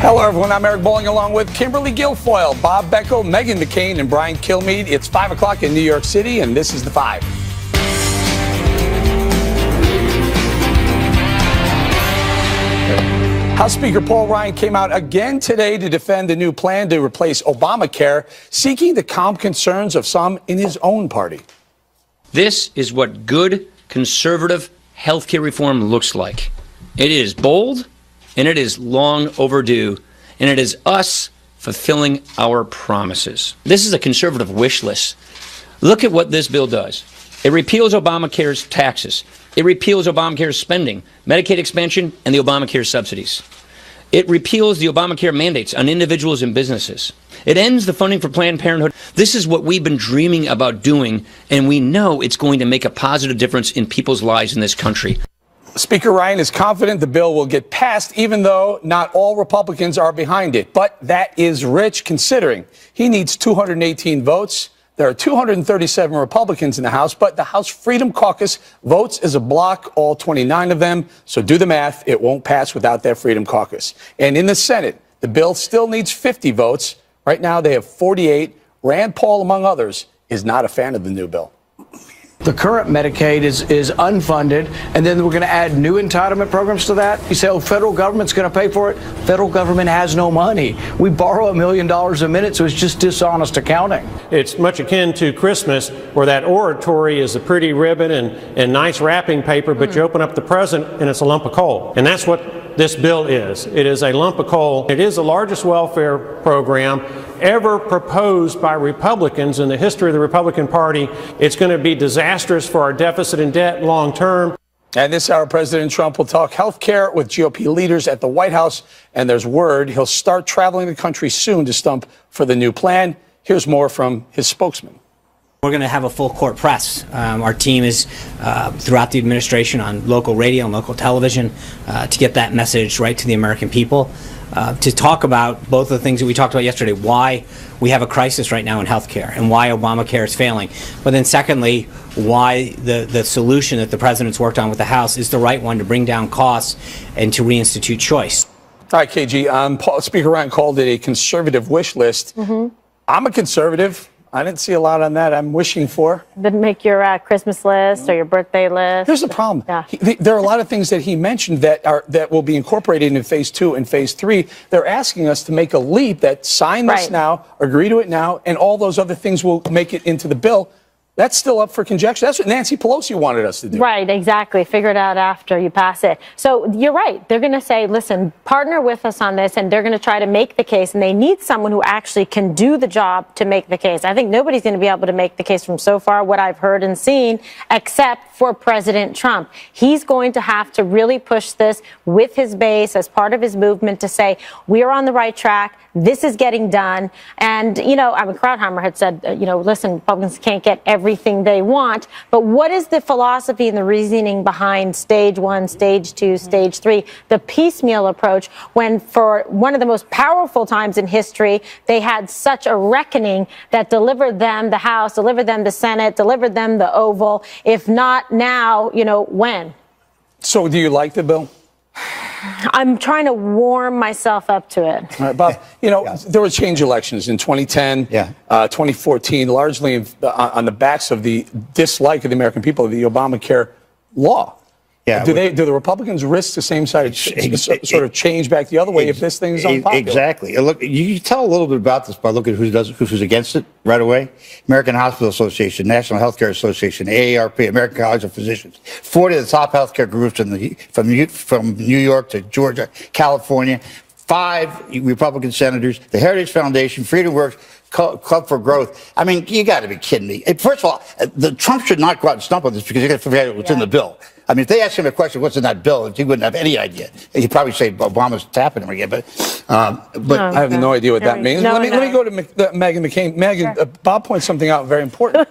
Hello, everyone. I'm Eric Bolling along with Kimberly Guilfoyle, Bob Beckel, Meghan McCain, and Brian Kilmeade. It's 5 o'clock in New York City, and this is The Five. House Speaker Paul Ryan came out again today to defend the new plan to replace Obamacare, seeking to calm concerns of some in his own party. This is what good conservative healthcare reform looks like. It is bold, and it is long overdue, and it is us fulfilling our promises. This is a conservative wish list. Look at what this bill does. It repeals Obamacare's taxes. It repeals Obamacare's spending, Medicaid expansion, and the Obamacare subsidies. It repeals the Obamacare mandates on individuals and businesses. It ends the funding for Planned Parenthood. This is what we've been dreaming about doing, and we know it's going to make a positive difference in people's lives in this country. Speaker Ryan is confident the bill will get passed, even though not all Republicans are behind it. But that is rich, considering he needs 218 votes. There are 237 Republicans in the House, but the House Freedom Caucus votes as a block, all 29 of them. So do the math. It won't pass without that Freedom Caucus. And in the Senate, the bill still needs 50 votes. Right now, they have 48. Rand Paul, among others, is not a fan of the new bill. The current Medicaid is unfunded, and then we're going to add new entitlement programs to that. You say, oh, federal government's going to pay for it. Federal government has no money. We borrow $1 million a minute, so it's just dishonest accounting. It's much akin to Christmas, where that oratory is a pretty ribbon and nice wrapping paper, but you open up the present and it's a lump of coal. And that's what this bill is. It is a lump of coal. It is the largest welfare program ever proposed by Republicans in the history of the Republican Party. It's going to be disastrous for our deficit and debt long term. And this hour, President Trump will talk health care with GOP leaders at the White House. And there's word he'll start traveling the country soon to stump for the new plan. Here's more from his spokesman. We're going to have a full court press. Our team is throughout the administration on local radio and local television to get that message right to the American people, to talk about both of the things that we talked about yesterday, why we have a crisis right now in healthcare and why Obamacare is failing. But then secondly, why the solution that the president's worked on with the House is the right one to bring down costs and to reinstitute choice. All right, KG, Speaker Ryan called it a conservative wish list. I'm a conservative. I didn't see a lot on that I'm wishing for. Didn't make your Christmas list or your birthday list. Here's the problem. Yeah. There are a lot of things that he mentioned that will be incorporated in phase 2 and phase 3. They're asking us to make a leap that sign this now, agree to it now, and all those other things will make it into the bill. That's still up for conjecture. That's what Nancy Pelosi wanted us to do. Right, exactly. Figure it out after you pass it. So you're right. They're going to say, listen, partner with us on this, and they're going to try to make the case. And they need someone who actually can do the job to make the case. I think nobody's going to be able to make the case from so far what I've heard and seen, except for President Trump. He's going to have to really push this with his base as part of his movement to say, we are on the right track. This is getting done. And, Krauthammer had said, listen, Republicans can't get everything they want. But what is the philosophy and the reasoning behind stage 1, stage 2, stage 3, the piecemeal approach, when for one of the most powerful times in history, they had such a reckoning that delivered them the House, delivered them the Senate, delivered them the Oval. If not now, when? So do you like the bill? I'm trying to warm myself up to it. All right, Bob, there were change elections in 2010, 2014, largely on the backs of the dislike of the American people of the Obamacare law. Yeah, do the Republicans risk the same sort of change back the other way if this thing is unpopular? Exactly. Look, you can tell a little bit about this by looking at who's against it right away. American Hospital Association, National Healthcare Association, AARP, American College of Physicians, 40 of the top healthcare groups from New York to Georgia, California, 5 Republican senators, the Heritage Foundation, Freedom Works, Club for Growth. I mean, you got to be kidding me. First of all, Trump should not go out and stump on this because you're going to forget what's in the bill. I mean, if they asked him a question, what's in that bill, he wouldn't have any idea. He'd probably say Obama's tapping him again. But I have no idea what that means. Let me go to Meghan McCain. Meghan, Bob points something out very important.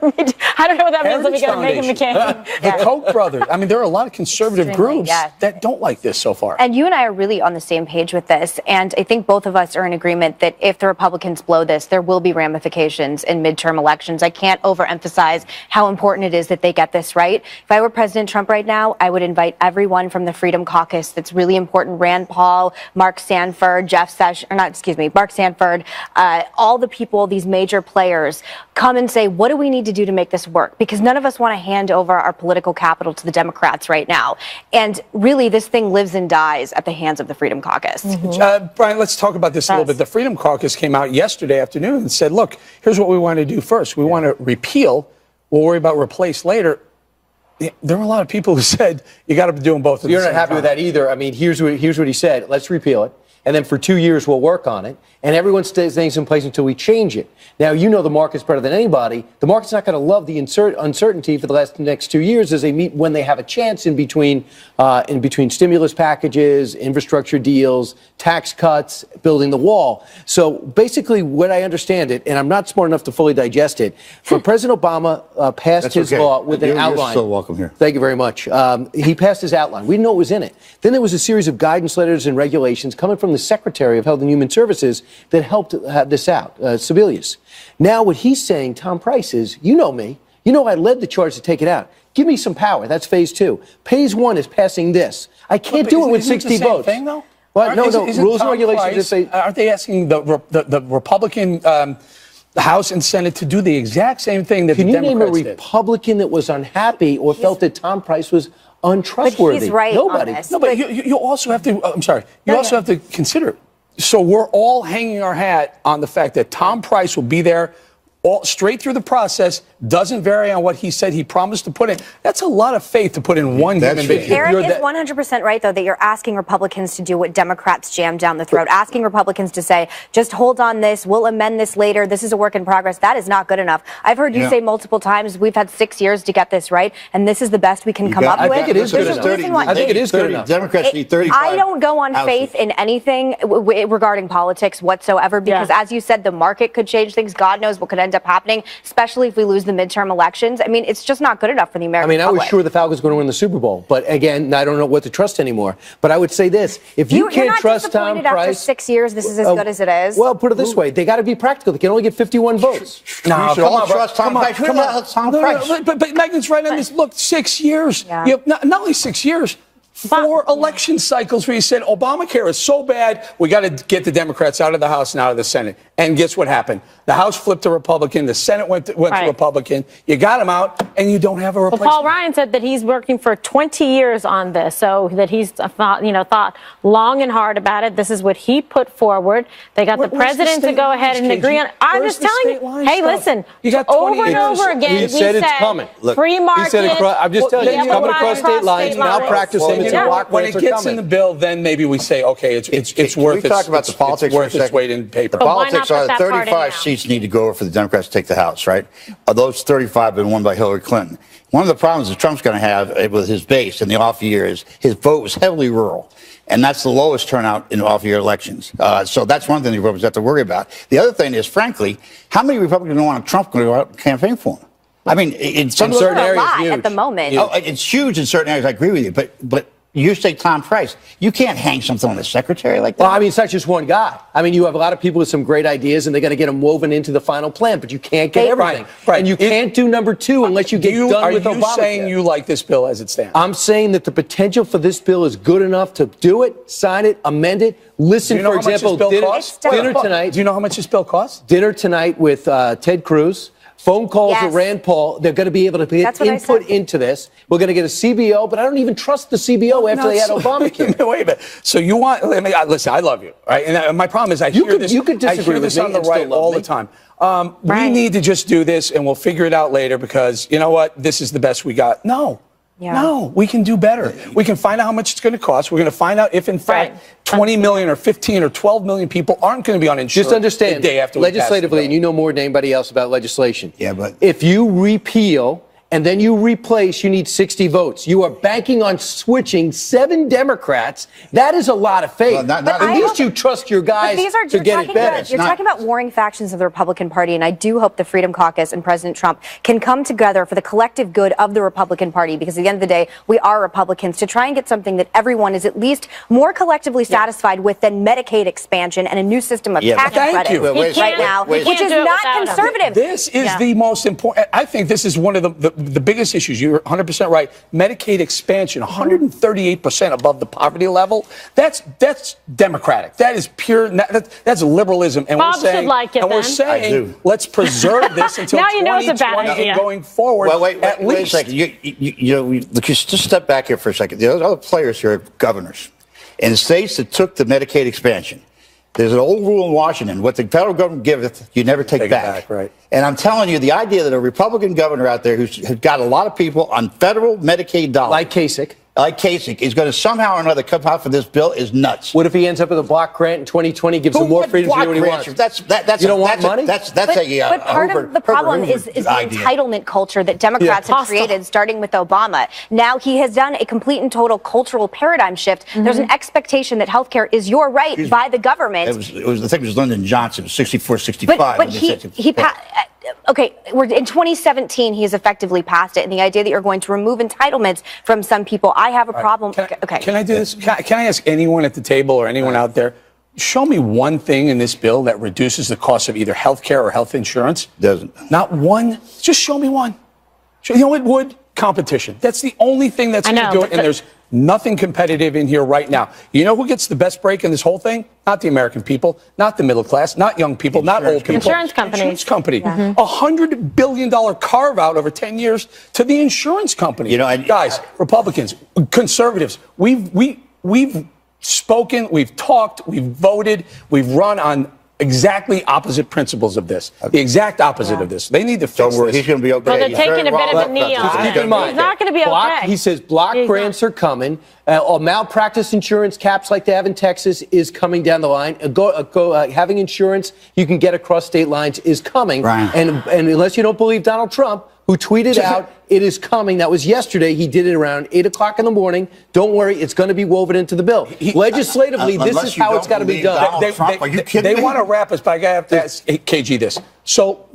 I don't know what that means. Let me go to Meghan McCain. The Koch brothers. I mean, there are a lot of conservative groups that don't like this so far. And you and I are really on the same page with this. And I think both of us are in agreement that if the Republicans blow this, there will be ramifications in midterm elections. I can't overemphasize how important it is that they get this right. If I were President Trump right now, now, I would invite everyone from the Freedom Caucus that's really important, Rand Paul, Mark Sanford, Mark Sanford, all the people, these major players, come and say, what do we need to do to make this work? Because none of us want to hand over our political capital to the Democrats right now. And really, this thing lives and dies at the hands of the Freedom Caucus. Brian, let's talk about this a little bit. The Freedom Caucus came out yesterday afternoon and said, look, here's what we want to do first. We want to repeal. We'll worry about replace later. There were a lot of people who said you got to do them both. You're not happy with that either. I mean, here's what he said. Let's repeal it. And then for 2 years, we'll work on it. And everyone stays in place until we change it. Now, you know the market's better than anybody. The market's not going to love the uncertainty for the next 2 years as they meet when they have a chance in between stimulus packages, infrastructure deals, tax cuts, building the wall. So basically, what I understand it, and I'm not smart enough to fully digest it, when President Obama passed his law with an outline. You're so welcome here. Thank you very much. He passed his outline. We didn't know what was in it. Then there was a series of guidance letters and regulations coming from the Secretary of Health and Human Services that helped have this out, Sebelius. Now what he's saying, Tom Price, is, you know me, you know I led the charge to take it out. Give me some power. That's phase 2. Phase 1 is passing this. I can't do it with 60 votes. Thing, though? Well, no, rules and regulations. Aren't they asking the Republican House and Senate to do the exact same thing that the Democrats did? Can you name a Republican that was unhappy or felt that Tom Price was untrustworthy? But he's right. Nobody. On this. No, but you also have to. I'm sorry. You also have to consider. So we're all hanging our hat on the fact that Tom Price will be there all straight through the process, doesn't vary on what he said he promised to put in. That's a lot of faith to put in one human being. Eric is 100% right, though, that you're asking Republicans to do what Democrats jam down the throat. Asking Republicans to say, just hold on this, we'll amend this later, this is a work in progress. That is not good enough. I've heard you say multiple times, we've had 6 years to get this right, and this is the best we can come up with. I think it is good enough. I think it is good enough. Democrats need 35. I don't go on faith in anything regarding politics whatsoever, because as you said, the market could change things. God knows what could end up happening, especially if we lose the midterm elections. I mean, it's just not good enough for the American public. I was sure the Falcons were going to win the Super Bowl, but again, I don't know what to trust anymore. But I would say this: if you can't trust Tom Price, after 6 years, this is as good as it is. Well, put it this way: they got to be practical. They can only get 51 votes. No, we should all trust Tom Price. Tom Price. But Megan's right on this. Look, 6 years. You have not only 6 years. 4 election cycles where you said Obamacare is so bad, we got to get the Democrats out of the House and out of the Senate. And guess what happened? The House flipped to Republican. The Senate went to Republican. You got them out, and you don't have a replacement. Well, Paul Ryan said that he's working for 20 years on this, so that he's thought long and hard about it. This is what he put forward. They got the president to go ahead and agree on it. I'm just telling you. Hey, listen. You got over and over again. He said it's coming. Free market. I'm just telling you, it's coming across state lines. Now practicing. When it gets in the bill, then maybe we say, okay, it's worth it. We talk about the politics worth its weight in paper. The politics are 35 seats need to go over for the Democrats to take the House, right? Those 35 have been won by Hillary Clinton. One of the problems that Trump's going to have with his base in the off-year is his vote was heavily rural. And that's the lowest turnout in off-year elections. So that's one thing the Republicans have to worry about. The other thing is, frankly, how many Republicans don't want Trump going to go out and campaign for him? I mean, in some certain areas, huge. At the moment. Oh, it's huge in certain areas. I agree with you. But you say Tom Price. You can't hang something on the secretary like that. Well, I mean, it's not just one guy. I mean, you have a lot of people with some great ideas, and they got to get them woven into the final plan. But you can't get everything. Right. And you can't do number 2 unless you get done with Obamacare. Are you saying you like this bill as it stands? I'm saying that the potential for this bill is good enough to do it, sign it, amend it. Listen, for example, dinner tonight. Do you know how much this bill costs? Dinner tonight with Ted Cruz. Phone calls with Rand Paul. They're going to be able to get input into this. We're going to get a CBO, but I don't even trust the CBO after they had Obamacare. Wait a minute. So you want? Listen, I love you, right? And my problem is I hear this. You could disagree with me on the right all the time. We need to just do this, and we'll figure it out later because you know what? This is the best we got. No, we can do better. We can find out how much it's going to cost. We're going to find out if, in fact, 20 million or 15 or 12 million people aren't going to be uninsured. Just understand, the day after legislatively, and you know more than anybody else about legislation. Yeah, but if you repeal and then you replace, you need 60 votes. You are banking on switching 7 Democrats. That is a lot of faith. Well, at least you trust your guys to get it better. You're talking about warring factions of the Republican Party, and I do hope the Freedom Caucus and President Trump can come together for the collective good of the Republican Party, because at the end of the day, we are Republicans, to try and get something that everyone is at least more collectively satisfied with than Medicaid expansion and a new system of tax credits right now, which is not conservative. This is the most important. I think this is one of the the biggest issues, you're 100% right. Medicaid expansion, 138% above the poverty level. That's democratic. That is pure. That's liberalism. And Bob we're saying, should like it, and we're then. saying, let's preserve this until Now you know it's a bad 2020 idea. and going forward. Well, wait at a least. second. Just step back here for a second. The other players here are governors. In the states that took the Medicaid expansion, there's an old rule in Washington: what the federal government giveth, you never take Take it back. back, right. And I'm telling you, the idea that a Republican governor out there who's got a lot of people on federal Medicaid dollars, Like Kasich. is going to somehow or another come out for this bill is nuts. What if he ends up with a block grant in 2020, gives him more freedom to do what he wants? That's You don't want money? That's But part of the problem is the idea. entitlement culture that Democrats have created, starting with Obama. Now he has done a complete and total cultural paradigm shift. There's an expectation that healthcare is your right by the government. It was I think it was Lyndon Johnson, 64, 65. But when they said- okay, in 2017, he has effectively passed it. And the idea that you're going to remove entitlements from some people, I have a problem. Can I do this? Can I ask anyone at the table or anyone out there, show me one thing in this bill that reduces the cost of either health care or health insurance? Doesn't. Not one. Just show me one. You know what would? Competition. That's the only thing that's I going to know, do it. And there's nothing competitive in here right now. You know who gets the best break in this whole thing? Not the American people, not the middle class, not young people, not old people. Insurance companies. Insurance company. $100 billion carve out over 10 years to the insurance company. You know, guys, Republicans, conservatives, we've spoken, we've talked, we've voted, we've run on exactly opposite principles of this. The exact opposite of this. They need to fix Don't worry, this. he's going to be okay. Well, they're He's taking very a bit of well a knee left. on Keep it. in mind, He's not going to be okay. He says block He's grants not. are coming. Malpractice insurance caps like they have in Texas is coming down the line. Having insurance you can get across state lines is coming. Right. And unless you don't believe Donald Trump, who tweeted out, it is coming. That was yesterday. He did it around 8 o'clock in the morning. Don't worry, it's going to be woven into the bill. Legislatively, this unless is you how it's don't got to be believe done. Donald Trump, are you kidding They me? want to wrap us, but I have to ask KG this. So,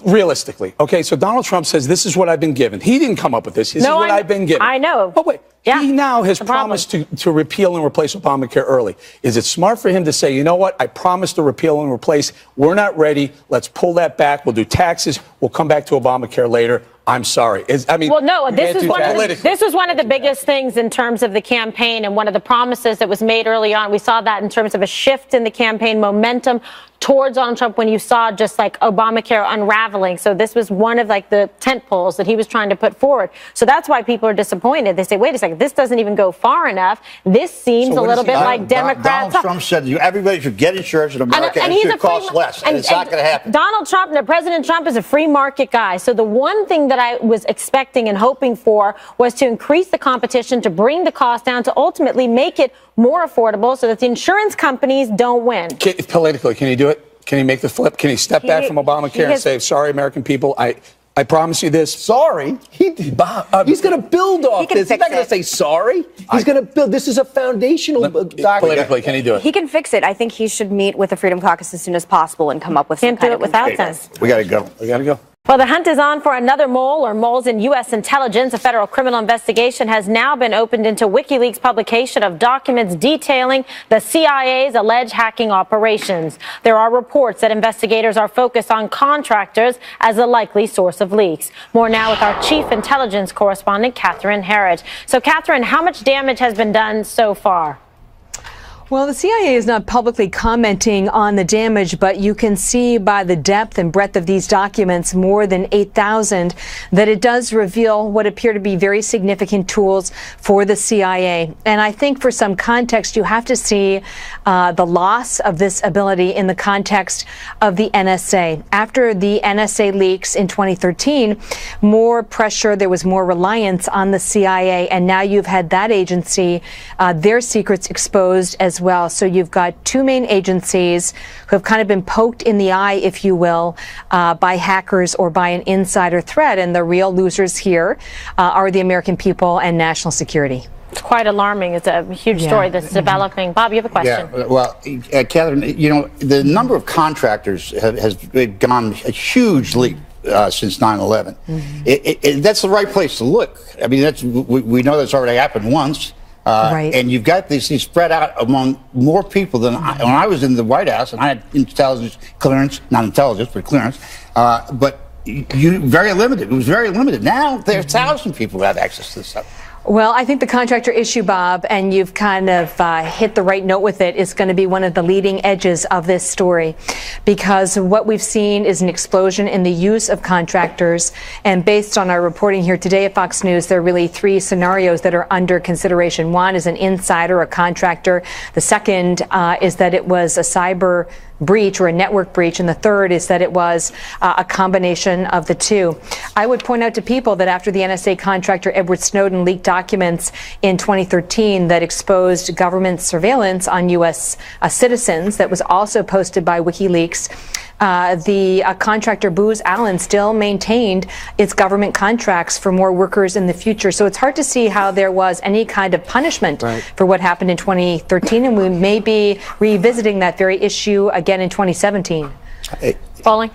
realistically, okay, so Donald Trump says, this is what I've been given. He didn't come up with this. This is what I've been given. I know. But wait, Yeah, he now has the problem. promised to repeal and replace Obamacare early. Is it smart for him to say, you know what, I promised to repeal and replace. We're not ready. Let's pull that back. We'll do taxes. We'll come back to Obamacare later. I'm sorry. Well, no, this can't is do one that. of the, Politically. this was one of the biggest things in terms of the campaign and one of the promises that was made early on. We saw that in terms of a shift in the campaign momentum towards Donald Trump when you saw just like Obamacare unraveling. So this was one of like the tent poles that he was trying to put forward. So that's why people are disappointed. They say, wait a second, this doesn't even go far enough. This seems So a what little is he- bit like Democrats. Donald Trump said everybody should get insurance in America and it should cost less. And it's not going to happen. Donald Trump, President Trump is a free market guy. So the one thing that I was expecting and hoping for was to increase the competition, to bring the cost down, to ultimately make it more affordable so that the insurance companies don't win. Politically, can he do it? Can he make the flip? Can he step back from Obamacare and say, sorry, American people, I promise you this? Sorry. He's going to build off this. He's not going to say sorry. He's going to build. This is a foundational document. Politically, can he do it? He can fix it. I think he should meet with the Freedom Caucus as soon as possible and come up with Can't some do kind it of without consensus. them. We got to go. We got to go. Well, the hunt is on for another mole or moles in U.S. intelligence. A federal criminal investigation has now been opened into WikiLeaks' publication of documents detailing the CIA's alleged hacking operations. There are reports that investigators are focused on contractors as a likely source of leaks. More now with our chief intelligence correspondent, Catherine Herridge. So, Catherine, how much damage has been done so far? Well, the CIA is not publicly commenting on the damage, but you can see by the depth and breadth of these documents, more than 8,000, that it does reveal what appear to be very significant tools for the CIA. And I think for some context, you have to see the loss of this ability in the context of the NSA. After the NSA leaks in 2013, more pressure, there was more reliance on the CIA, and now you've had that agency, their secrets exposed as well. So you've got two main agencies who have kind of been poked in the eye, if you will, by hackers or by an insider threat. And the real losers here are the American people and national security. It's quite alarming. It's a huge story that's developing. Bob, you have a question. Yeah, well, Catherine, you know, the number of contractors has gone a huge leap since 9/11. That's the right place to look. I mean, we know that's already happened once. Right. And you've got these things spread out among more people than when I was in the White House and I had intelligence clearance, not intelligence, but clearance. But very limited. It was very limited. Now there are 1,000 people who have access to this stuff. Well, I think the contractor issue, Bob, and you've kind of hit the right note with it, is going to be one of the leading edges of this story, because what we've seen is an explosion in the use of contractors. And based on our reporting here today at Fox News, there are really three scenarios that are under consideration. One is an insider, a contractor. The second is that it was a cyber breach or a network breach, and the third is that it was a combination of the two. I would point out to people that after the NSA contractor Edward Snowden leaked documents in 2013 that exposed government surveillance on U.S. Citizens that was also posted by WikiLeaks, the contractor Booz Allen still maintained its government contracts for more workers in the future. So it's hard to see how there was any kind of punishment for what happened in 2013, and we may be revisiting that very issue again in 2017. Falling.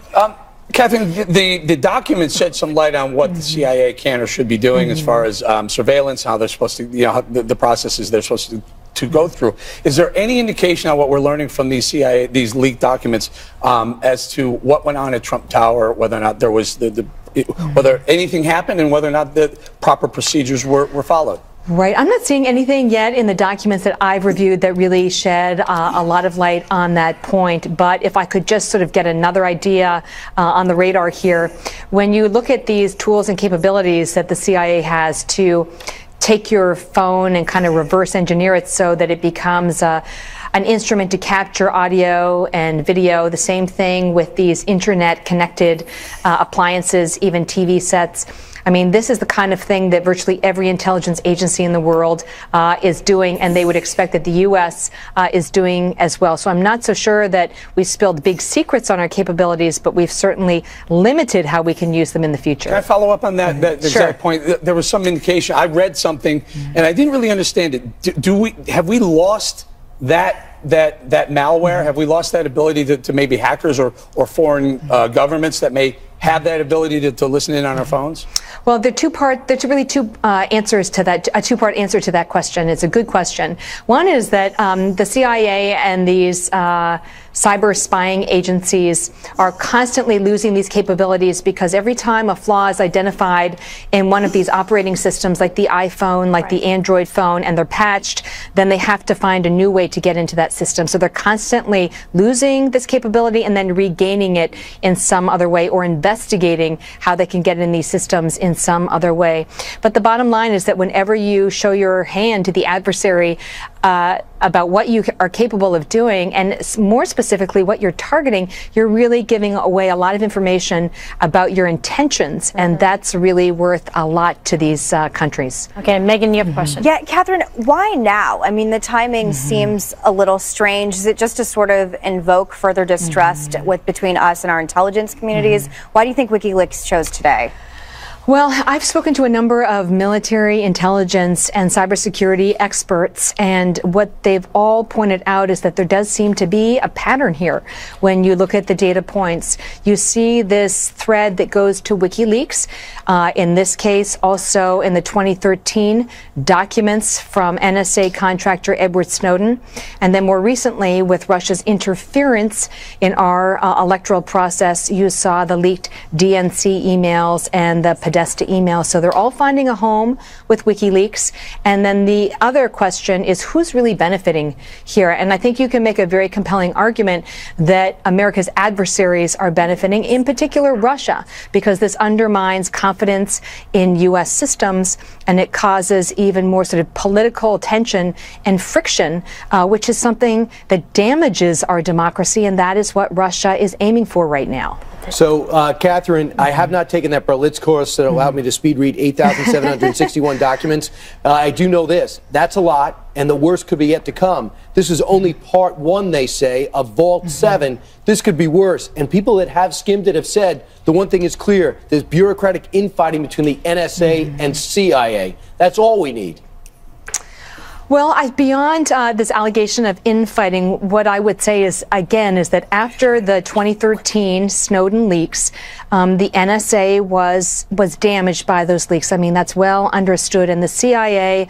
Catherine, the documents shed some light on what the CIA can or should be doing as far as surveillance, how they're supposed to, the processes they're supposed to go through. Is there any indication on what we're learning from these these leaked documents as to what went on at Trump Tower, whether or not there was whether anything happened and whether or not the proper procedures were followed? Right. I'm not seeing anything yet in the documents that I've reviewed that really shed a lot of light on that point. But if I could just sort of get another idea on the radar here, when you look at these tools and capabilities that the CIA has to take your phone and kind of reverse engineer it so that it becomes an instrument to capture audio and video. The same thing with these internet connected appliances, even TV sets. I mean, this is the kind of thing that virtually every intelligence agency in the world is doing, and they would expect that the U.S. Is doing as well. So I'm not so sure that we spilled big secrets on our capabilities, but we've certainly limited how we can use them in the future. Can I follow up on that exact point? There was some indication. I read something, and I didn't really understand it. Have we lost that malware? Have we lost that ability to maybe hackers or foreign governments that may have that ability to listen in on our phones? Well, there's really two answers to that, a two-part answer to that question. It's a good question. One is that the CIA and these cyber spying agencies are constantly losing these capabilities because every time a flaw is identified in one of these operating systems, like the iPhone, like the Android phone, and they're patched, then they have to find a new way to get into that system. So they're constantly losing this capability and then regaining it in some other way, or investigating how they can get in these systems in some other way. But the bottom line is that whenever you show your hand to the adversary about what you are capable of doing, and more specifically what you're targeting, you're really giving away a lot of information about your intentions, and that's really worth a lot to these countries. Okay, Megan, you have a question. Yeah, Catherine, why now? I mean, the timing seems a little strange. Is it just to sort of invoke further distrust between us and our intelligence communities? Why do you think WikiLeaks chose today? Well, I've spoken to a number of military intelligence and cybersecurity experts, and what they've all pointed out is that there does seem to be a pattern here. When you look at the data points, you see this thread that goes to WikiLeaks. In this case, also in the 2013 documents from NSA contractor Edward Snowden, and then more recently with Russia's interference in our electoral process, you saw the leaked DNC emails and the Podesta email. So they're all finding a home with WikiLeaks. And then the other question is who's really benefiting here? And I think you can make a very compelling argument that America's adversaries are benefiting, in particular Russia, because this undermines confidence in U.S. systems, and it causes even more sort of political tension and friction, which is something that damages our democracy, and that is what Russia is aiming for right now. So, Catherine, I have not taken that Berlitz course that allowed me to speed read 8,761 documents. I do know this. That's a lot, and the worst could be yet to come. This is only part one, they say, of Vault 7. This could be worse. And people that have skimmed it have said the one thing is clear. There's bureaucratic infighting between the NSA and CIA. That's all we need. Well, beyond this allegation of infighting, what I would say is, again, is that after the 2013 Snowden leaks, the NSA was damaged by those leaks. I mean, that's well understood. And the CIA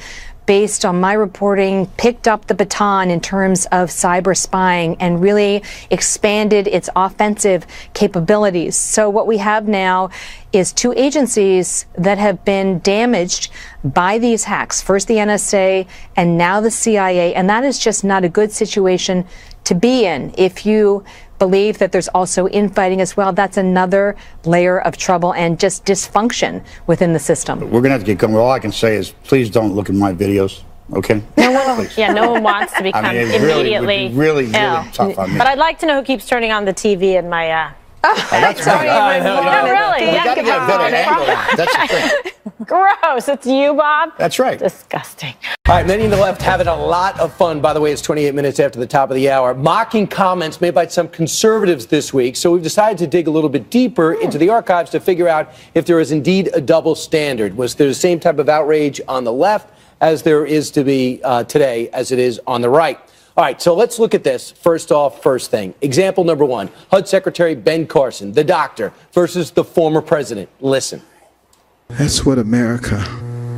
based on my reporting, picked up the baton in terms of cyber spying and really expanded its offensive capabilities. So what we have now is two agencies that have been damaged by these hacks. First the NSA and now the CIA. And that is just not a good situation to be in. If you believe that there's also infighting as well, that's another layer of trouble and just dysfunction within the system. We're going to have to get going. All I can say is please don't look at my videos, okay? No one wants to become it immediately really ill. tough on me. But I'd like to know who keeps turning on the TV in my That's right. really? You got to get a better angle. That's the thing. Gross. It's you, Bob? That's right. Disgusting. All right, many on the left having a lot of fun. By the way, it's 28 minutes after the top of the hour. Mocking comments made by some conservatives this week. So we've decided to dig a little bit deeper into the archives to figure out if there is indeed a double standard. Was there the same type of outrage on the left as there is to be today as it is on the right? All right, so let's look at this. First off, first thing. Example number one, HUD Secretary Ben Carson, the doctor, versus the former president. Listen. That's what America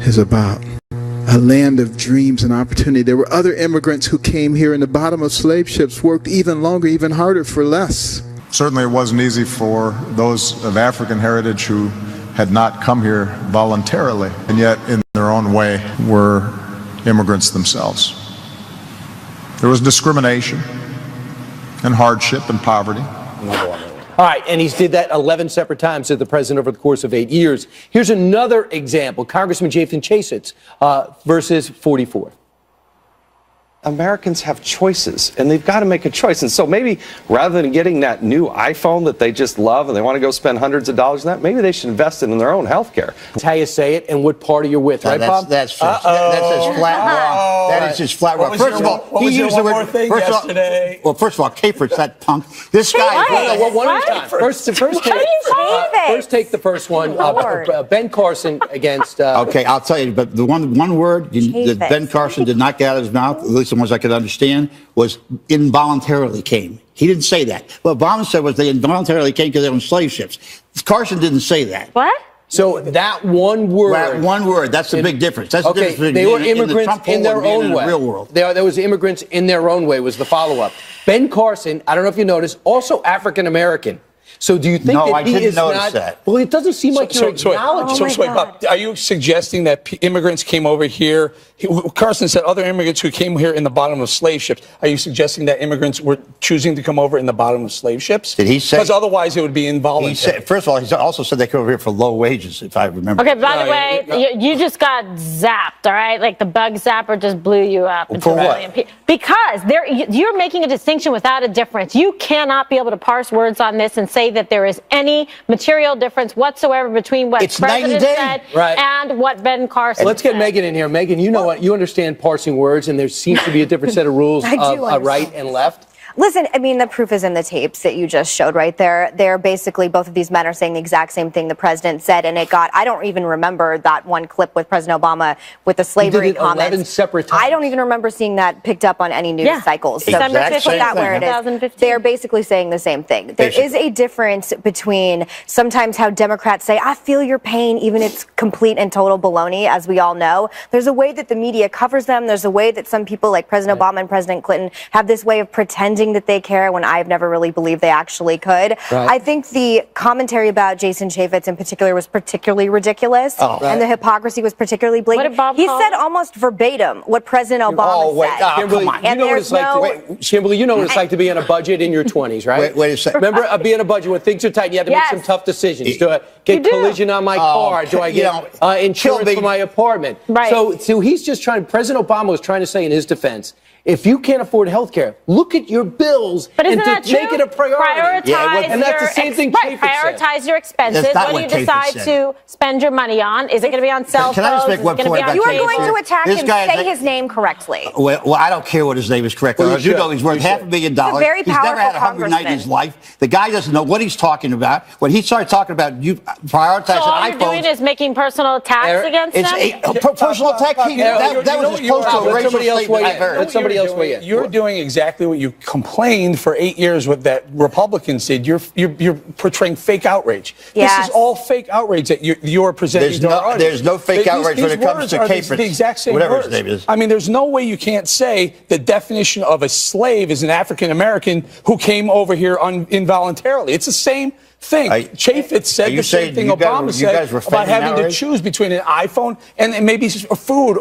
is about. A land of dreams and opportunity. There were other immigrants who came here in the bottom of slave ships, worked even longer, even harder for less. Certainly it wasn't easy for those of African heritage who had not come here voluntarily, and yet in their own way were immigrants themselves. There was discrimination and hardship and poverty. All right, and he's did that 11 separate times to the president over the course of 8 years. Here's another example, Congressman Jathan Chasitz versus 44. Americans have choices, and they've got to make a choice. And so maybe rather than getting that new iPhone that they just love and they want to go spend hundreds of dollars on that, maybe they should invest it in their own health care. That's how you say it and what party you're with, right, Bob? That's just flat wrong. That is just flat wrong. First of all, he used the word yesterday. Well, first of all, Capert's that punk. This guy. One at a time. First take the first one. Ben Carson against. Okay, I'll tell you, but the one word that Ben Carson did not get out of his mouth, at least the ones I could understand, was involuntarily came. He didn't say that. What Obama said was they involuntarily came because they were on slave ships. Carson didn't say that. What? So that one word. That one word. That's the big difference. That's the difference between they were immigrants in their own way. The real world. There was immigrants in their own way was the follow-up. Ben Carson, I don't know if you noticed, also African American. So do you think that he is not? No, I didn't notice that. Well, it doesn't seem like you're acknowledging. Bob, are you suggesting that immigrants came over here? Carson said other immigrants who came here in the bottom of slave ships. Are you suggesting that immigrants were choosing to come over in the bottom of slave ships? Did he say? Because otherwise it would be involuntary. First of all, he also said they came over here for low wages, if I remember. Okay, by the way, you just got zapped, all right? Like the bug zapper just blew you up. For what? Because you're making a distinction without a difference. You cannot be able to parse words on this and say that there is any material difference whatsoever between what the president said and what Ben Carson said. Let's get Megan in here. Megan, you know what? You understand parsing words, and there seems to be a different set of rules of right and left. Listen, I mean, the proof is in the tapes that you just showed right there. They're basically, both of these men are saying the exact same thing the president said, and I don't even remember that one clip with President Obama with the slavery comments. 11 separate times. I don't even remember seeing that picked up on any news cycles. So put that where it is. They're basically saying the same thing. There is a difference between sometimes how Democrats say, I feel your pain, even it's complete and total baloney, as we all know. There's a way that the media covers them. There's a way that some people like President Obama and President Clinton have this way of pretending that they care when I've never really believed they actually could. I think the commentary about Jason Chaffetz in particular was particularly ridiculous, and the hypocrisy was particularly blatant. He said almost verbatim what President Obama said. Kimberly, you know what it's like Kimberly, you know what it's like to be on a budget in your 20s, right? Wait a second. Remember, being on a budget when things are tight, you have to make some tough decisions. Do I get collision on my car? Do I get insurance for my apartment? So he's just trying. President Obama was trying to say in his defense, if you can't afford health care, look at your bills and make it a priority. And that's the same thing Chaffetz said. Prioritize your expenses. What do you decide to spend your money on? Is it going to be on cell phones? Can I just make one point about You are going to attack him. Say his name correctly. Well, I don't care what his name is correctly. As you know, he's worth $500 million. He's a very powerful never had a hungry night in his life. The guy doesn't know what he's talking about. When he started talking about you prioritizing iPhones. So all you're doing is making personal attacks against him? It's a personal attack. That was as close to a racial statement I've heard. Everybody else weigh in. You're doing exactly what you complained for 8 years what that Republicans did. You're portraying fake outrage. Yes. This is all fake outrage that you're presenting to our audience. There's no fake outrage when it comes to Capers. The exact same whatever words. his name is. I mean, there's no way you can't say the definition of a slave is an African American who came over here involuntarily. It's the same thing. Chaffetz said the same thing Obama said about having to choose between an iPhone and maybe food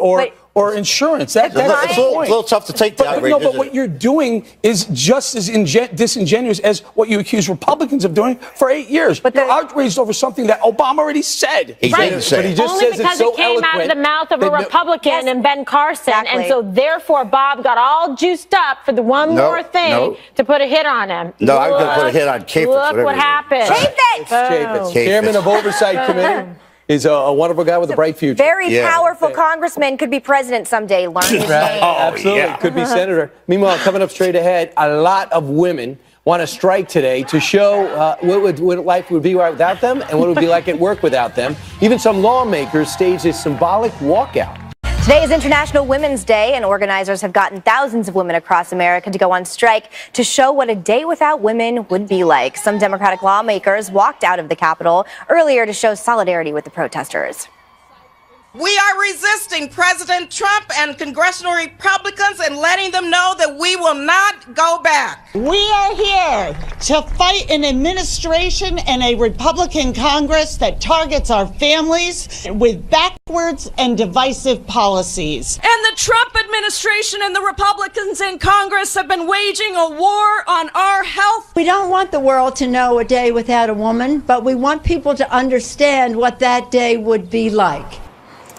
or insurance. That's the it's point. a little tough to take that. But what you're doing is just as disingenuous as what you accuse Republicans of doing for 8 years. But you're outraged over something that Obama already said. He didn't say but he just Only says because it's so it came out of the mouth of a Republican and Ben Carson, and so therefore Bob got all juiced up for the one more thing to put a hit on him. No, I was going to put a hit on Capers. Look what happened. Chaffetz! Chairman of Oversight Committee. Is a wonderful guy with a bright future. Very powerful congressman, could be president someday. Learn his name. Absolutely. Could be senator. Meanwhile, coming up straight ahead, a lot of women want to strike today to show what life would be without them and what it would be like at work without them. Even some lawmakers staged a symbolic walkout. Today is International Women's Day, and organizers have gotten thousands of women across America to go on strike to show what a day without women would be like. Some Democratic lawmakers walked out of the Capitol earlier to show solidarity with the protesters. We are resisting President Trump and congressional Republicans and letting them know that we will not go back. We are here to fight an administration and a Republican Congress that targets our families with backwards and divisive policies. And the Trump administration and the Republicans in Congress have been waging a war on our health. We don't want the world to know a day without a woman, but we want people to understand what that day would be like.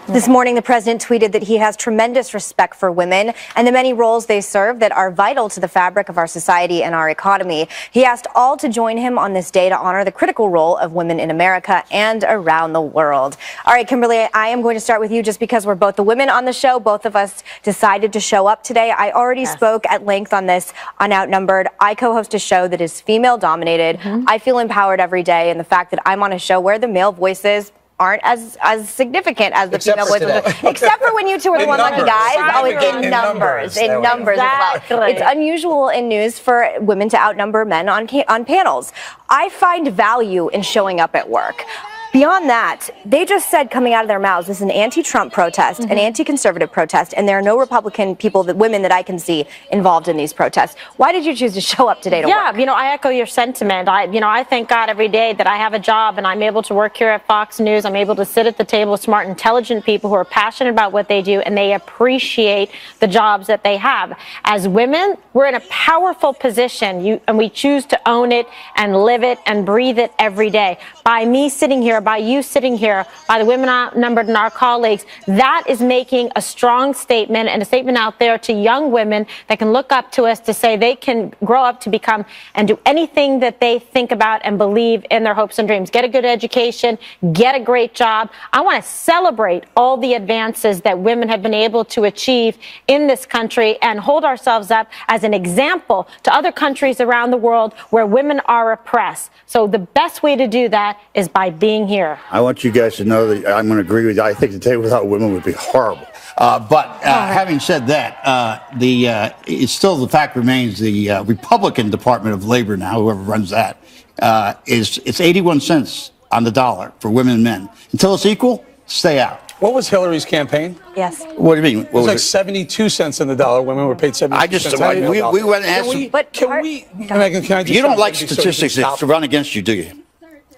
This morning, the president tweeted that he has tremendous respect for women and the many roles they serve that are vital to the fabric of our society and our economy. He asked all to join him on this day to honor the critical role of women in America and around the world. All right, Kimberly, I am going to start with you just because we're both the women on the show. Both of us decided to show up today. I already spoke at length on this on Outnumbered. I co-host a show that is female dominated. I feel empowered every day, and the fact that I'm on a show where the male voices aren't as significant as the female voices. Except for when you two are the one lucky guys. Oh, in numbers. In numbers as well. It's unusual in news for women to outnumber men on panels. I find value in showing up at work. Beyond that, they just said coming out of their mouths, this is an anti-Trump protest, an anti-conservative protest, and there are no Republican women that I can see involved in these protests. Why did you choose to show up today to work? Yeah, I echo your sentiment. I thank God every day that I have a job and I'm able to work here at Fox News. I'm able to sit at the table with smart, intelligent people who are passionate about what they do, and they appreciate the jobs that they have. As women, we're in a powerful position, and we choose to own it and live it and breathe it every day. By me sitting here, by you sitting here, by the women outnumbered and our colleagues, that is making a strong statement and a statement out there to young women that can look up to us to say they can grow up to become and do anything that they think about and believe in their hopes and dreams. Get a good education, get a great job. I want to celebrate all the advances that women have been able to achieve in this country and hold ourselves up as an example to other countries around the world where women are oppressed. So the best way to do that is by being here. I want you guys to know that I'm going to agree with you. I think the day without women would be horrible. But having said that, it's still the fact remains the Republican Department of Labor now, whoever runs that, it's 81 cents on the dollar for women and men. Until it's equal, stay out. What was Hillary's campaign? Yes. What do you mean? It was like 72 cents on the dollar. Women were paid 72 cents. We went and asked can I just you don't like statistics that run against you, do you?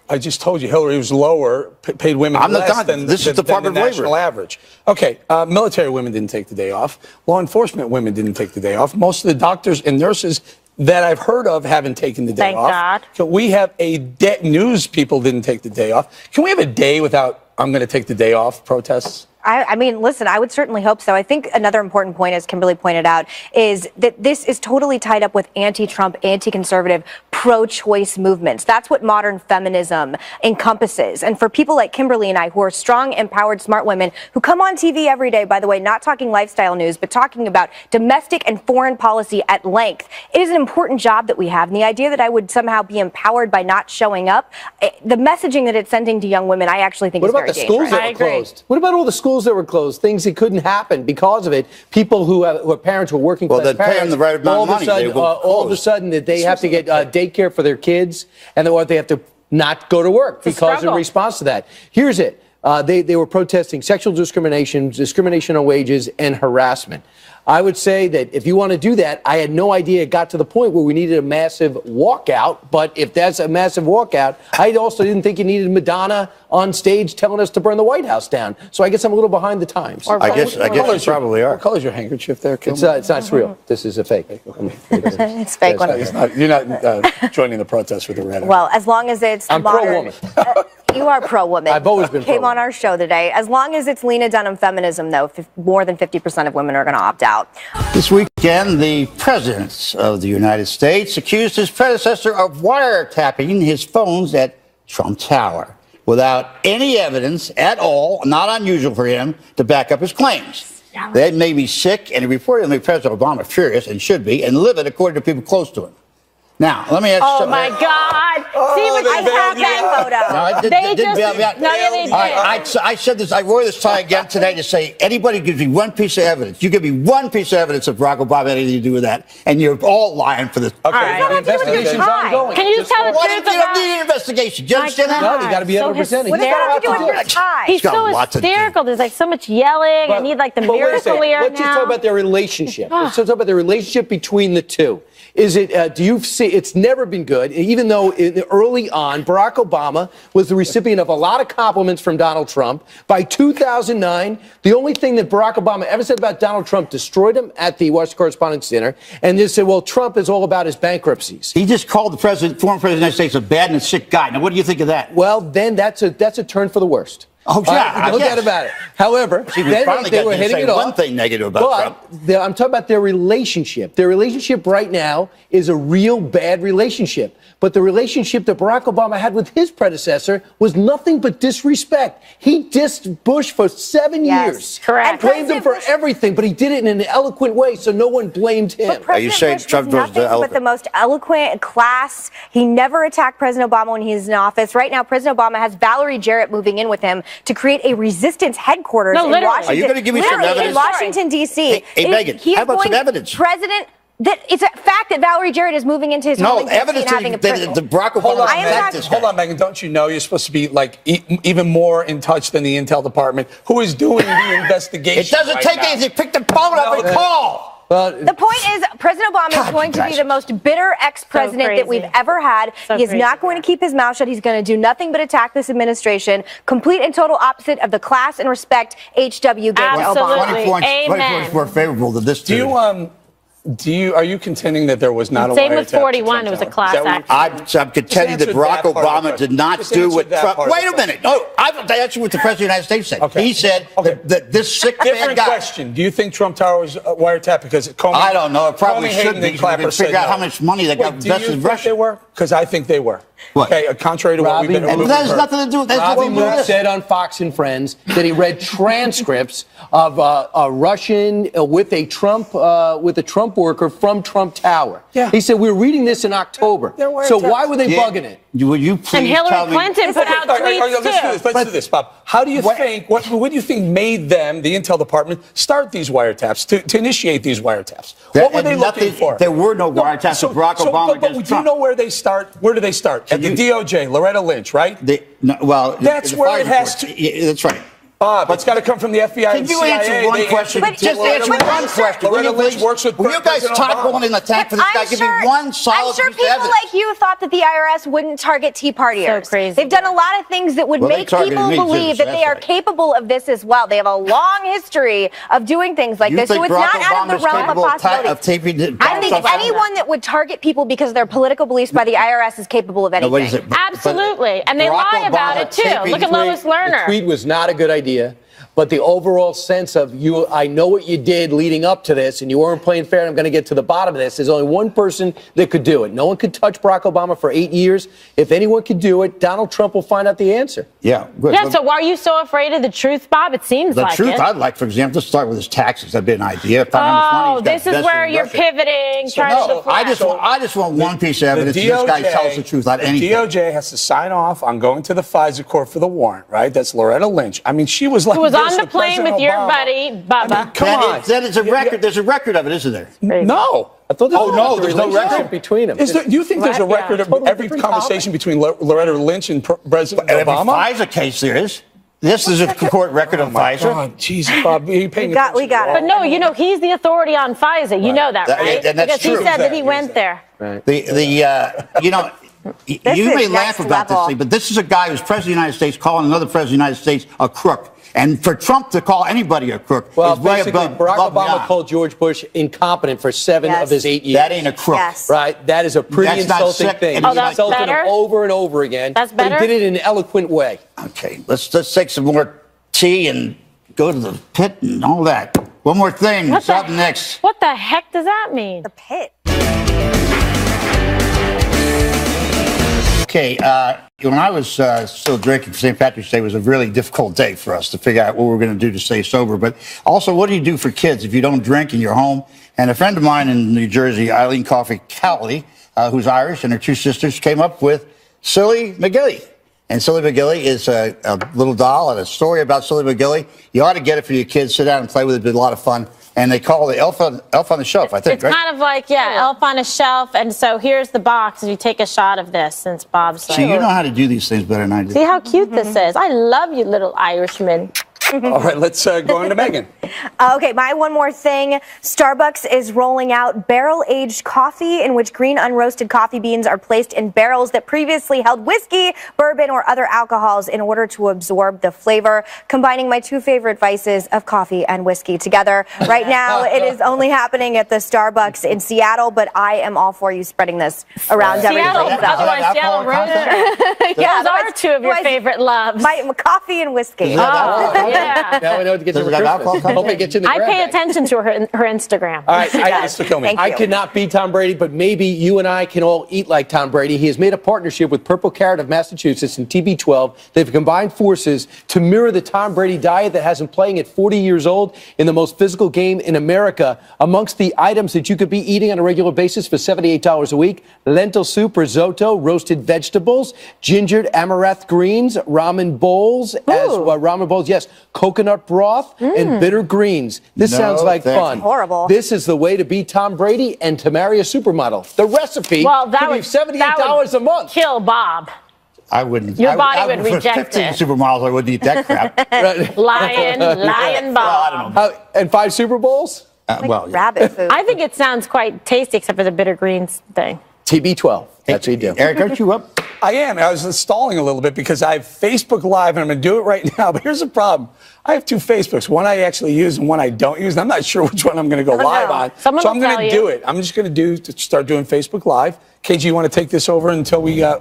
I just told you Hillary was lower, paid women less than the national average. Okay, military women didn't take the day off. Law enforcement women didn't take the day off. Most of the doctors and nurses that I've heard of haven't taken the day off. Thank God. Can we have news people didn't take the day off? Can we have a day without I'm going to take the day off protests? I mean, listen, I would certainly hope so. I think another important point, as Kimberly pointed out, is that this is totally tied up with anti-Trump, anti-conservative, pro-choice movements. That's what modern feminism encompasses. And for people like Kimberly and I, who are strong, empowered, smart women who come on TV every day, by the way, not talking lifestyle news, but talking about domestic and foreign policy at length, it is an important job that we have. And the idea that I would somehow be empowered by not showing up, the messaging that it's sending to young women, I actually think is very dangerous. What about the schools that were closed? What about all the schools schools that were closed, things that couldn't happen because of it. People who are parents who are working class they'd pay them parents, the right amount of money. all of a sudden that they have to get daycare for their kids, and they have to not go to work because in response to that. Here's it. They were protesting sexual discrimination, discrimination on wages, and harassment. I would say that if you want to do that, I had no idea it got to the point where we needed a massive walkout. But if that's a massive walkout, I also didn't think you needed Madonna on stage telling us to burn the White House down. So I guess I'm a little behind the times. I guess you probably are. What color is your handkerchief there, Kim? It's not real. This is a fake. It's fake one. You're not joining the protest with the red. Well, as long as it's I'm modern. pro-woman. You are pro-woman. I've always been Came pro-woman. on our show today. As long as it's Lena Dunham feminism, though, more than 50% of women are going to opt out. This weekend, the President of the United States accused his predecessor of wiretapping his phones at Trump Tower without any evidence at all, not unusual for him, to back up his claims. That made me sick, and it reportedly made President Obama furious, and should be, and livid, according to people close to him. Now, let me ask you something. Oh, my God. See what I have that photo. No, I said this. I wore this tie again today to say anybody gives me one piece of evidence. You give me one piece of evidence of Barack Obama had anything to do with that, and you're all lying for this. Okay. All right. The investigation's ongoing. Can you tell the truth You don't need an investigation. Do you understand that? No, you got to be able to present it. What does that have to do with your tie? He's so hysterical. There's like so much yelling. I need like the miracle ear Let's just talk about their relationship. Let's talk about the relationship between the two. Is it, do you see, it's never been good, even though early on, Barack Obama was the recipient of a lot of compliments from Donald Trump. By 2009, the only thing that Barack Obama ever said about Donald Trump destroyed him at the Washington Correspondents' Dinner, and they said, well, Trump is all about his bankruptcies. He just called the former president of the United States a bad and sick guy. Now, what do you think of that? Well, then that's a turn for the worst. Oh, yeah, no doubt about it. However, then they were hitting it off. One thing negative about Trump. I'm talking about their relationship. Their relationship right now is a real bad relationship. But the relationship that Barack Obama had with his predecessor was nothing but disrespect. He dissed Bush for 7 years. Correct. Blamed him for everything, but he did it in an eloquent way, so no one blamed him. Are you saying Trump was nothing but the most eloquent class? He never attacked President Obama when he was in office. Right now, President Obama has Valerie Jarrett moving in with him to create a resistance headquarters in Washington. Are you going to give me some evidence? In Washington, D.C. Hey, Megan, how about some evidence? That it's a fact that Valerie Jarrett is moving into his home evidence and having a that Barack Obama Hold on, Megan. Don't you know you're supposed to be like even more in touch than the Intel department, who is doing the investigation? It doesn't take anything. Pick the phone up and call. The point is, President Obama is going to be the most bitter ex-president that we've ever had. He is not going to keep his mouth shut. He's going to do nothing but attack this administration. Complete and total opposite of the class and respect H.W. gave to Obama. 24 favorable to this. Are you contending that there was not a wiretap? Same with 41. It was a class action. I'm contending that Barack Obama did not do what Trump. Wait a minute. No, I have to answer what the President of the United States said. Okay. He said that this sick bad guy. Question. Do you think Trump Tower was wiretapped because Comey? I don't know. It probably should be. We can figure out how much money they got invested in Russia. They were? Because I think they were. What? Okay, contrary to what we've been. That has nothing to do with that. Robbie Moore said on Fox and Friends that he read transcripts of a Russian with a Trump worker from Trump Tower. Yeah. He said we were reading this in October. So why were they bugging it? Would you please And Hillary tell me? Clinton put out tweets too. Let's do this, Bob. How do you think? What do you think made them, the Intel department, start these wiretaps to initiate these wiretaps? What were they looking for? There were no wiretaps of Barack Obama But against do you Trump. know where they start? Where do they start? At the DOJ, Loretta Lynch, right? That's where it has to. That's right. Bob, it's got to come from the FBI Can and you CIA. answer one question? Just answer one question. Loretta Lynch works with Will you guys stop going in the tank for this guy? Give me one solid I'm sure piece of people evidence. like you thought that the IRS wouldn't target Tea Partiers. So crazy. They've done a lot of things that would Well, they make targeted people me, too, believe so that they that's are right. capable of this as well. They have a long history of doing things like You this, so think it's Barack not out of the Obama's realm of capable possibility. of taping the I think anyone that would target people because of their political beliefs by the IRS is capable of anything. what is it? Absolutely. And they Barack lie about Obama it too. taping Look at Lois The Lerner. tweet was not a good idea. But the overall sense of I know what you did leading up to this, and you weren't playing fair, and I'm going to get to the bottom of this. There's only one person that could do it. No one could touch Barack Obama for 8 years. If anyone could do it, Donald Trump will find out the answer. Yeah, good. Yeah, so why are you so afraid of the truth, Bob? It seems The like truth, it. I'd like, for example, to start with his taxes. That'd be an idea. Find out how much money he's got this is invested where in you're Russia. pivoting, trying to deflect. I just want one piece of evidence. This guy tells the truth on anything. The DOJ has to sign off on going to the FISA court for the warrant, right? That's Loretta Lynch. I mean, she was like Who was on endorse on the plane President with your Obama. buddy, Bubba. Come on. Then it's a record. There's a record of it, isn't there? No. I thought Oh, no, there's no record between them. Do you think there's a record of every conversation between Loretta Lynch and President Obama? Every FISA case there is. This is a court record of FISA. Oh, Jesus, Bob, are you paying We got it. But no, you know, he's the authority on FISA. You know that, right? And that's because he true. said that he went there. You may is laugh next about level. this thing, but this is a guy who's president of the United States calling another president of the United States a crook. And for Trump to call anybody a crook Well, is way basically, above Barack above Obama beyond. called George Bush incompetent for 7 of his 8 years. That ain't a crook. Yes. Right? That is a pretty That's not insulting sick. thing. Oh, He that's insulted better? him over and over again. That's But better? he did it in an eloquent way. Okay, let's take some more tea and go to the pit and all that. One more thing. What's up next? What the heck does that mean? The pit. Okay, when I was still drinking for St. Patrick's Day, it was a really difficult day for us to figure out what we were going to do to stay sober. But also, what do you do for kids if you don't drink in your home? And a friend of mine in New Jersey, Eileen Coffey Cowley, who's Irish, and her 2 sisters came up with Silly McGilly. And Silly McGilly is a little doll and a story about Silly McGilly. You ought to get it for your kids. Sit down and play with it. It'd be a lot of fun. And they call it Elf on the Shelf, I think, It's right? kind of like, Elf on a Shelf. And so here's the box. If you take a shot of this, since Bob's See, you know how to do these things better than I do. See how cute this is. I love you, little Irishman. All right, let's go into Megan. Okay, my one more thing. Starbucks is rolling out barrel-aged coffee in which green unroasted coffee beans are placed in barrels that previously held whiskey, bourbon, or other alcohols in order to absorb the flavor, combining my 2 favorite vices of coffee and whiskey together. Right now, it is only happening at the Starbucks in Seattle, but I am all for you spreading this around Seattle, everywhere. otherwise Seattle Roadster. Yeah, Those are 2 of your favorite loves. My coffee and whiskey. Yeah. Now we know what to get Does you it for have Christmas. alcohol Hope it gets you in the I grab pay bag. attention to her Instagram. All right, Thank I you. could not beat Tom Brady, but maybe you and I can all eat like Tom Brady. He has made a partnership with Purple Carrot of Massachusetts and TB12. They've combined forces to mirror the Tom Brady diet that has him playing at 40 years old in the most physical game in America. Amongst the items that you could be eating on a regular basis for $78 a week, lentil soup, risotto, roasted vegetables, gingered amaranth greens, ramen bowls, yes, coconut broth, and bitter greens. This No, sounds like thank fun. you. Horrible. This is the way to beat Tom Brady and to marry a supermodel. The recipe Well, that could be would $78 a month. Kill Bob. I wouldn't. Your body would for reject 15 it. supermodels, I wouldn't eat that crap. Lying Bob. I don't know. And 5 Super Bowls? Well, yeah. Rabbit food. I think it sounds quite tasty, except for the bitter greens thing. TB12. That's what you do. Eric, aren't you up? I am. I was stalling a little bit because I have Facebook Live, and I'm going to do it right now. But here's the problem. I have 2 Facebooks. One I actually use and one I don't use. And I'm not sure which one I'm going to go live on. Someone so will I'm going tell to you. do it. I'm just going to start doing Facebook Live. KG, you want to take this over until we go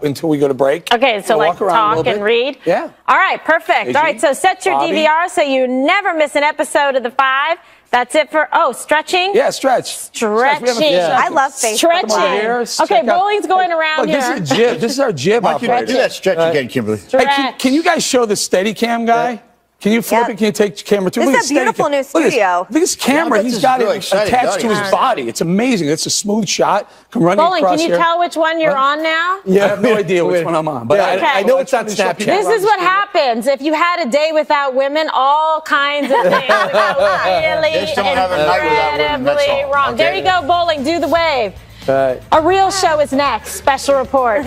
to break? Okay, so We'll like walk around a talk little and bit. read? Yeah. All right, perfect. KG, All right, so set your Bobby. DVR so you never miss an episode of The Five. That's it for, stretching? Yeah, stretch. Stretching. We have a few seconds. I love Facebook. Stretching. Come on here, Okay, check out- bowling's going around Look, here. this is a jib. This is our jib Why don't you operator. do that stretch again, Kimberly? Hey, can you guys show the Steadicam guy? Can you flip Yep. it? Can you take camera 2? This Look is at a beautiful Steadicam. new Look at this- studio. Look at this camera. Yeah, He's this got is it really exciting, attached to don't his you? body. It's amazing. It's a smooth shot. Come running Bowling, across can you here. tell which one you're on now? I have no idea which one I'm on. But Yeah, I know it's on Snapchat. This is what happens if you had a day without women. All kinds of things would go really Just don't have a night without women, that's incredibly all, wrong. There okay? you go, Bowling. Do the wave. All right. A real show is next. Special report.